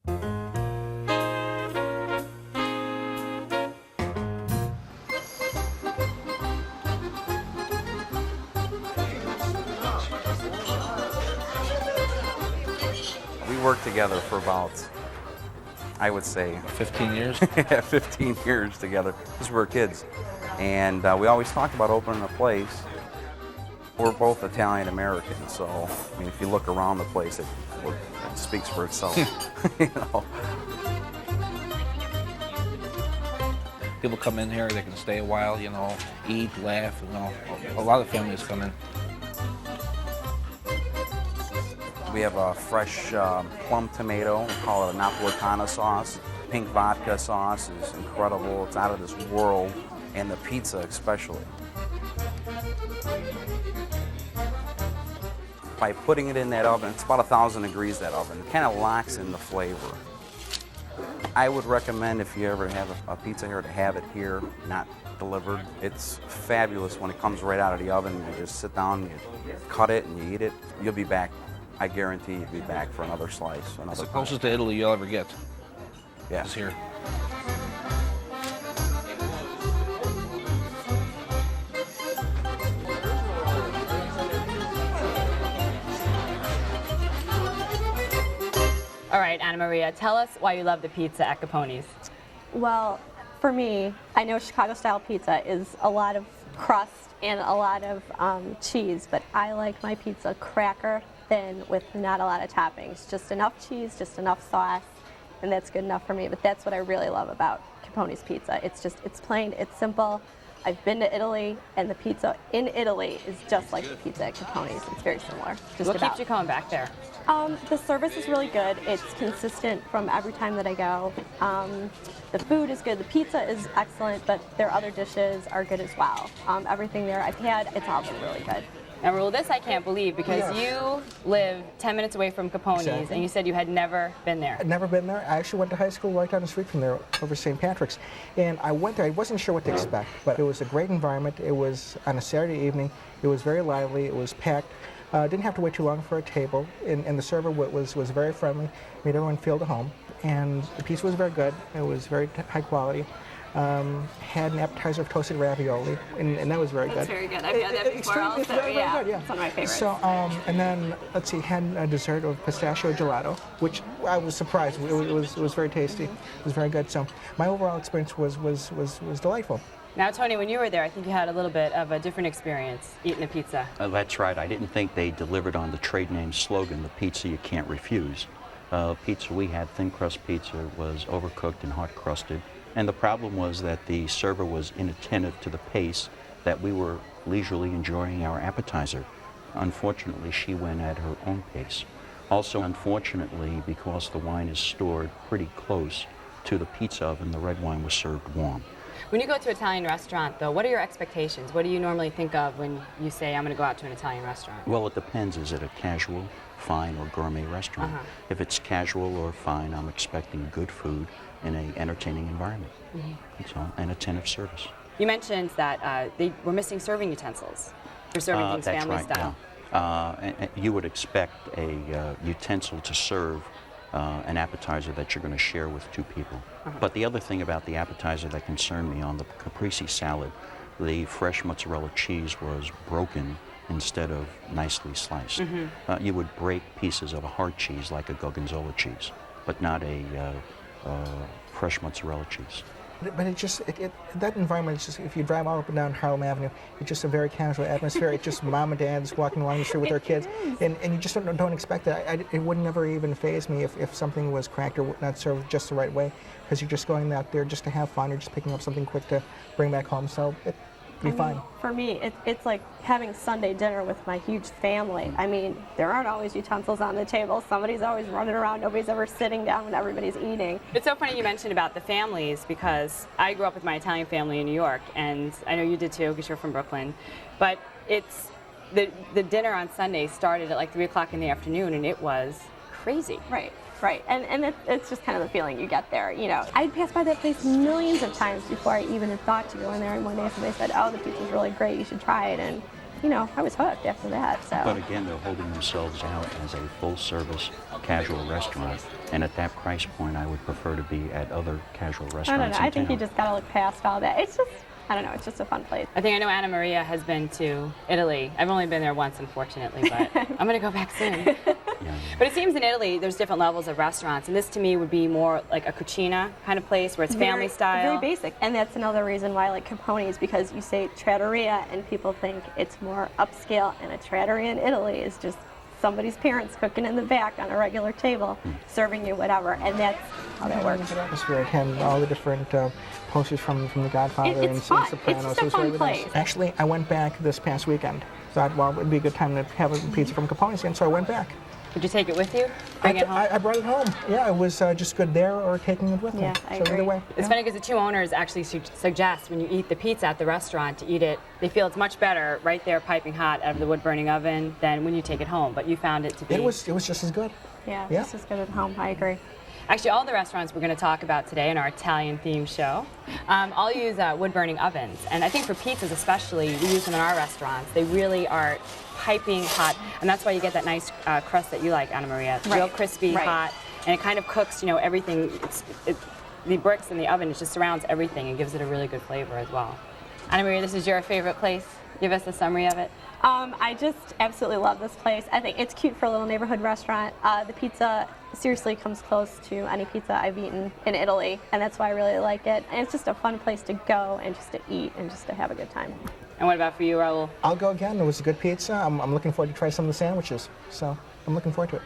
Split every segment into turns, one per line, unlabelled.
We worked together for about, I would say,
15 years?
15 years together, since we were kids. And we always talked about opening a place. We're both Italian Americans, so I mean, if you look around the place, it speaks for itself. You know?
People come in here, they can stay a while, you know, eat, laugh, you know. A lot of families come in.
We have a fresh plum tomato. We call it a Napolitana sauce. Pink vodka sauce is incredible. It's out of this world, and the pizza especially. By putting it in that oven, it's about 1,000 degrees, that oven. It kind of locks in the flavor. I would recommend, if you ever have a pizza here, to have it here, not delivered. It's fabulous when it comes right out of the oven. You just sit down, you cut it, and you eat it. You'll be back. I guarantee you'll be back for another slice.
It's the closest to Italy you'll ever get.
Yeah.
It's here.
All right, Anna Maria, tell us why you love the pizza at Caponies.
Well, for me, I know Chicago-style pizza is a lot of crust and a lot of cheese, but I like my pizza cracker thin with not a lot of toppings. Just enough cheese, just enough sauce, and that's good enough for me. But that's what I really love about Caponies pizza. It's plain, it's simple. I've been to Italy, and the pizza in Italy is just like the pizza at Caponies. It's very similar.
What keeps you coming back there?
The service is really good. It's consistent from every time that I go. The food is good. The pizza is excellent, but their other dishes are good as well. Everything there I've had, it's all been really good.
Now, Rule, this I can't believe, because you live 10 minutes away from Caponies,
Exactly.
and you said you had never been there.
I'd never been there. I actually went to high school right down the street from there, over St. Patrick's. And I went there. I wasn't sure what to expect, but it was a great environment. It was on a Saturday evening. It was very lively. It was packed. Didn't have to wait too long for a table. And the server was very friendly, made everyone feel at home. And the pizza was very good. It was very high quality. Had an appetizer of toasted ravioli, and that was very good.
That's very good. I've had that before also.
It's very,
Yeah,
very good, yeah.
it's one of my favorites.
So, and then, let's see, had a dessert of pistachio gelato, which I was surprised. It was very tasty. It was very good. So my overall experience was delightful.
Now, Tony, when you were there, I think you had a little bit of a different experience eating a pizza.
That's right. I didn't think they delivered on the trade name slogan, the pizza you can't refuse. Pizza we had, thin crust pizza, was overcooked and hot crusted. And the problem was that the server was inattentive to the pace that we were leisurely enjoying our appetizer. Unfortunately, she went at her own pace. Also, unfortunately, because the wine is stored pretty close to the pizza oven, the red wine was served warm.
When you go to an Italian restaurant, though, what are your expectations? What do you normally think of when you say, I'm going to go out to an Italian restaurant?
Well, it depends. Is it a casual, fine, or gourmet restaurant? If it's casual or fine, I'm expecting good food in an entertaining environment. That's all, and attentive service.
You mentioned that they were missing serving utensils for serving things
That's
family
right,
style.
Yeah. And you would expect a utensil to serve an appetizer that you're going to share with two people. But the other thing about the appetizer that concerned me, on the caprese salad, the fresh mozzarella cheese was broken instead of nicely sliced. You would break pieces of a hard cheese like a gorgonzola cheese, but not a fresh mozzarella cheese.
But that environment is just, if you drive all up and down Harlem Avenue, it's just a very casual atmosphere. It's just mom and dads walking along the street with their kids, and you just don't expect that. It would never even faze me if something was cracked or not served just the right way, because you're just going out there just to have fun. You're just picking up something quick to bring back home, so it'd be fine.
For me, it's like having Sunday dinner with my huge family. I mean, there aren't always utensils on the table. Somebody's always running around. Nobody's ever sitting down when everybody's eating.
It's so funny you mentioned about the families, because I grew up with my Italian family in New York, and I know you did too, because you're from Brooklyn. But it's the dinner on Sunday started at like 3 o'clock in the afternoon, and it was crazy.
Right, and it's just kind of the feeling you get there. You know, I'd passed by that place millions of times before I even had thought to go in there, and one day somebody said, oh, the pizza's really great, you should try it, and you know, I was hooked after that. So.
But again, they're holding themselves out as a full-service casual restaurant, and at that price point, I would prefer to be at other casual restaurants
I don't know.
in
I think you
town.
just gotta look past all that. It's just, I don't know. It's just a fun place.
I think I know Anna Maria has been to Italy. I've only been there once, unfortunately, but I'm going to go back soon.
Yeah.
But it seems in Italy there's different levels of restaurants, and this to me would be more like a cucina kind of place where it's family style.
Very basic, and that's another reason why I like Caponies, because you say Trattoria and people think it's more upscale, and a Trattoria in Italy is just somebody's parents cooking in the back on a regular table, serving you whatever, and that's how that works.
Good atmosphere, and all the different posters from The Godfather
It's
and
fun.
Sopranos.
It's just a
It was
fun
really nice.
place.
Actually, I went back this past weekend. Thought, well, it would be a good time to have a pizza from Caponies again, so I went back.
Did you take it with you? Bring it home?
I brought it home. Yeah, it was just good there or taking it with me.
Yeah, I
so either
agree.
way.
It's funny because the two owners actually suggest when you eat the pizza at the restaurant to eat it, they feel it's much better right there piping hot out of the wood-burning oven than when you take it home, but you found it to be...
It was just as good.
Yeah,
Yeah.
just as good at home. I agree.
Actually, all the restaurants we're going to talk about today in our Italian-themed show all use wood-burning ovens. And I think for pizzas especially, we use them in our restaurants. They really are piping hot, and that's why you get that nice crust that you like, Anna Maria. It's real crispy,
Right.
hot, and it kind of cooks, you know, everything. The bricks in the oven, it just surrounds everything and gives it a really good flavor as well. Anna Maria, this is your favorite place. Give us a summary of it.
I just absolutely love this place. I think it's cute for a little neighborhood restaurant. The pizza seriously comes close to any pizza I've eaten in Italy, and that's why I really like it. And it's just a fun place to go and just to eat and just to have a good time.
And what about for you, Raul?
I'll go again. It was a good pizza. I'm looking forward to try some of the sandwiches. So I'm looking forward to it.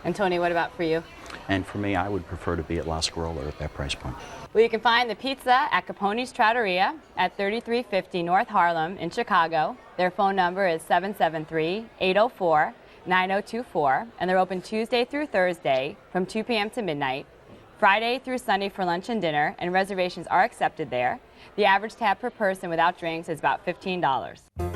And Tony, what about for you?
And for me, I would prefer to be at La Scarola at that price point.
Well, you can find the pizza at Caponies Trattoria at 3350 North Harlem in Chicago. Their phone number is 773-804-9024, and they're open Tuesday through Thursday from 2 p.m. to midnight, Friday through Sunday for lunch and dinner, and reservations are accepted there. The average tab per person without drinks is about $15.